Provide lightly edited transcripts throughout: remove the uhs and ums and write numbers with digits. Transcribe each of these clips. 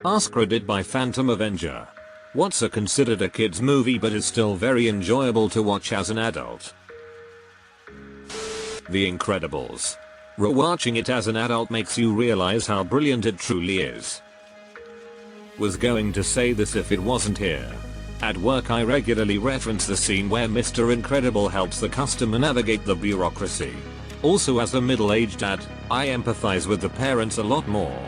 AskReddit by Phantom Avenger. What's considered a kids movie but is still very enjoyable to watch as an adult? The Incredibles. Rewatching it as an adult makes you realize how brilliant it truly is. Was going to say this if it wasn't here. At work I regularly reference the scene where Mr. Incredible helps the customer navigate the bureaucracy. Also, as a middle-aged dad, I empathize with the parents a lot more.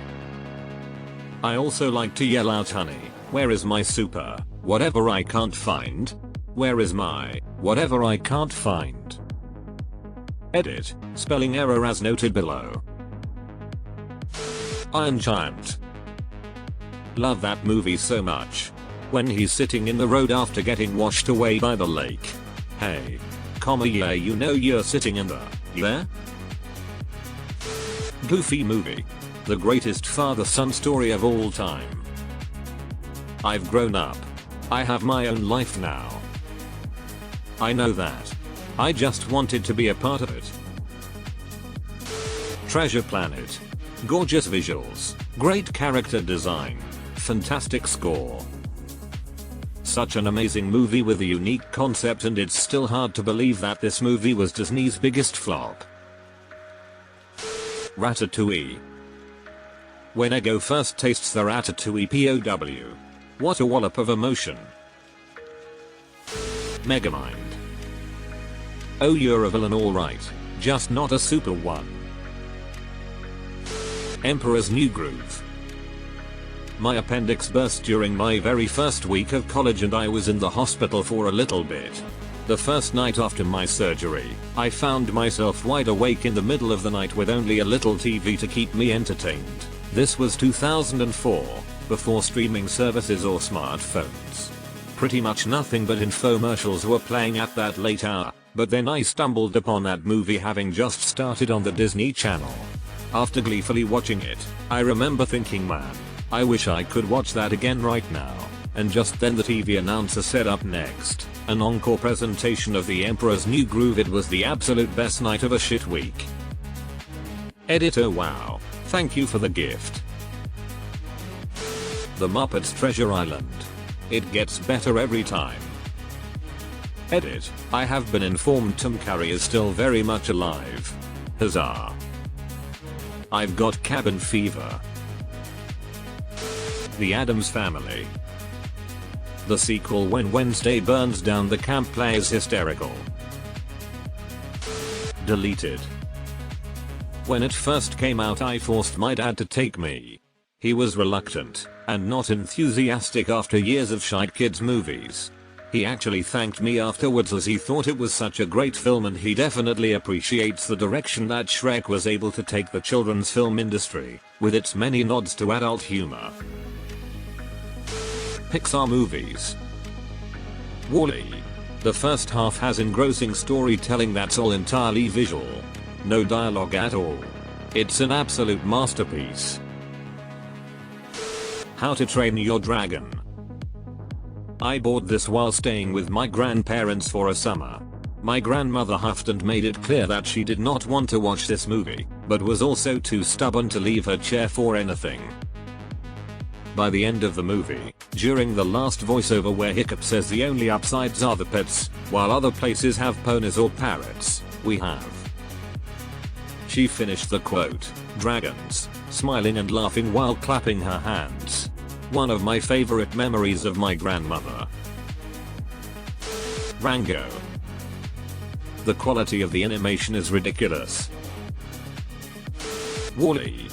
I also like to yell out, honey, where is my super, whatever I can't find? Where is my, whatever I can't find? Edit, spelling error as noted below. Iron Giant. Love that movie so much. When he's sitting in the road after getting washed away by the lake. Hey. Yeah, you know you're sitting in the, there? Goofy movie. The greatest father-son story of all time. I've grown up. I have my own life now. I know that. I just wanted to be a part of it. Treasure Planet. Gorgeous visuals, great character design, fantastic score. Such an amazing movie with a unique concept, and it's still hard to believe that this movie was Disney's biggest flop. Ratatouille. When Ego first tastes the ratatouille POW. What a wallop of emotion. Megamind. Oh, you're a villain alright, just not a super one. Emperor's New Groove. My appendix burst during my very first week of college and I was in the hospital for a little bit. The first night after my surgery, I found myself wide awake in the middle of the night with only a little TV to keep me entertained. This was 2004, before streaming services or smartphones. Pretty much nothing but infomercials were playing at that late hour, but then I stumbled upon that movie having just started on the Disney Channel. After gleefully watching it, I remember thinking, man, I wish I could watch that again right now. And just then the TV announcer said, up next, an encore presentation of The Emperor's New Groove. It was the absolute best night of a shit week. Editor, wow. Thank you for the gift. The Muppets Treasure Island. It gets better every time. Edit, I have been informed Tim Curry is still very much alive. Huzzah. I've got cabin fever. The Addams Family. The sequel When Wednesday Burns Down the Camp Play is hysterical. Deleted. When it first came out I forced my dad to take me. He was reluctant and not enthusiastic after years of shite kids movies. He actually thanked me afterwards as he thought it was such a great film and he definitely appreciates the direction that Shrek was able to take the children's film industry, with its many nods to adult humor. Pixar movies. WALL-E. The first half has engrossing storytelling that's all entirely visual. No dialogue at all. It's an absolute masterpiece. How to Train Your Dragon. I bought this while staying with my grandparents for a summer. My grandmother huffed and made it clear that she did not want to watch this movie, but was also too stubborn to leave her chair for anything. By the end of the movie, during the last voiceover where Hiccup says the only upsides are the pets, while other places have ponies or parrots, we have. She finished the quote, dragons, smiling and laughing while clapping her hands. One of my favorite memories of my grandmother. Rango. The quality of the animation is ridiculous. WALL-E.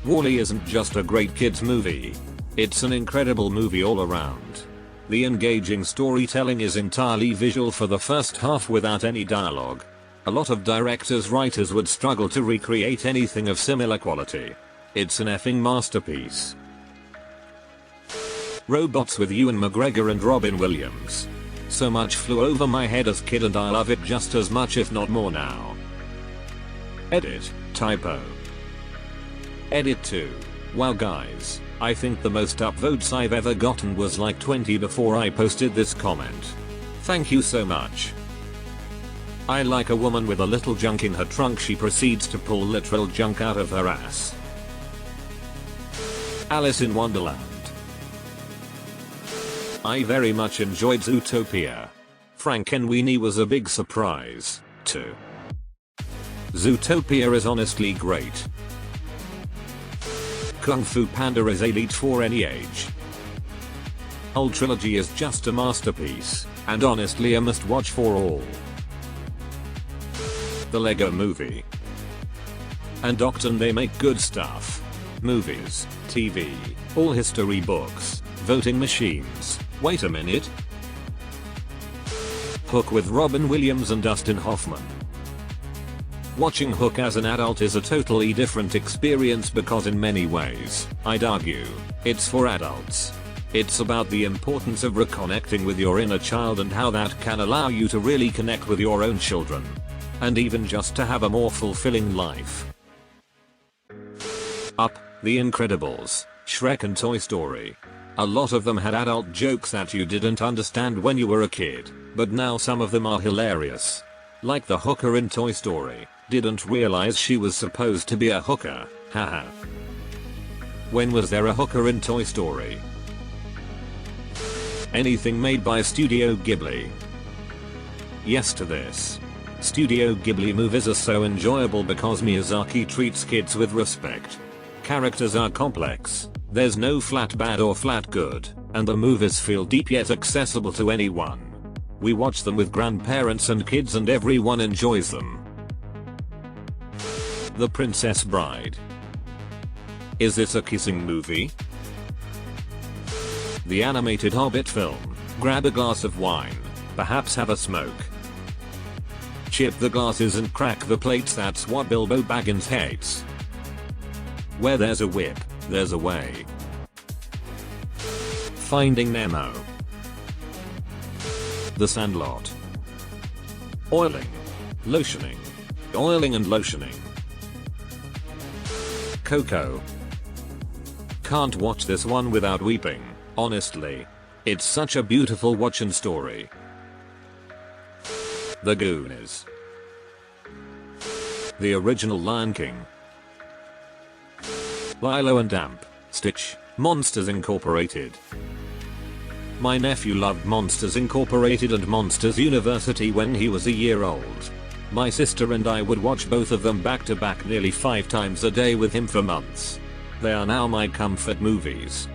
WALL-E isn't just a great kids movie. It's an incredible movie all around. The engaging storytelling is entirely visual for the first half without any dialogue. A lot of writers would struggle to recreate anything of similar quality. It's an effing masterpiece. Robots with Ewan McGregor and Robin Williams. So much flew over my head as kid and I love it just as much if not more now. Edit, typo. Edit 2. Wow guys, I think the most upvotes I've ever gotten was like 20 before I posted this comment. Thank you so much. I like a woman with a little junk in her trunk. She proceeds to pull literal junk out of her ass. Alice in Wonderland. I very much enjoyed Zootopia. Frankenweenie was a big surprise, too. Zootopia is honestly great. Kung Fu Panda is elite for any age. Whole trilogy is just a masterpiece, and honestly a must-watch for all. The Lego Movie. And often they make good stuff. Movies, TV, all history books, voting machines. Wait a minute. Hook with Robin Williams and Dustin Hoffman. Watching Hook as an adult is a totally different experience because in many ways, I'd argue, it's for adults. It's about the importance of reconnecting with your inner child and how that can allow you to really connect with your own children. And even just to have a more fulfilling life. Up, The Incredibles, Shrek and Toy Story. A lot of them had adult jokes that you didn't understand when you were a kid, but now some of them are hilarious. Like the hooker in Toy Story, didn't realize she was supposed to be a hooker, haha. When was there a hooker in Toy Story? Anything made by Studio Ghibli? Yes to this. Studio Ghibli movies are so enjoyable because Miyazaki treats kids with respect. Characters are complex, there's no flat bad or flat good, and the movies feel deep yet accessible to anyone. We watch them with grandparents and kids and everyone enjoys them. The Princess Bride. Is this a kissing movie? The animated Hobbit film. Grab a glass of wine, perhaps have a smoke. Chip the glasses and crack the plates, that's what Bilbo Baggins hates. Where there's a whip, there's a way. Finding Nemo. The Sandlot. Oiling. Lotioning. Oiling and lotioning. Coco. Can't watch this one without weeping, honestly. It's such a beautiful watch and story. The Goonies. The original Lion King. Lilo and Amp, Stitch, Monsters Incorporated. My nephew loved Monsters Incorporated and Monsters University when he was a year old. My sister and I would watch both of them back to back nearly 5 times a day with him for months. They are now my comfort movies.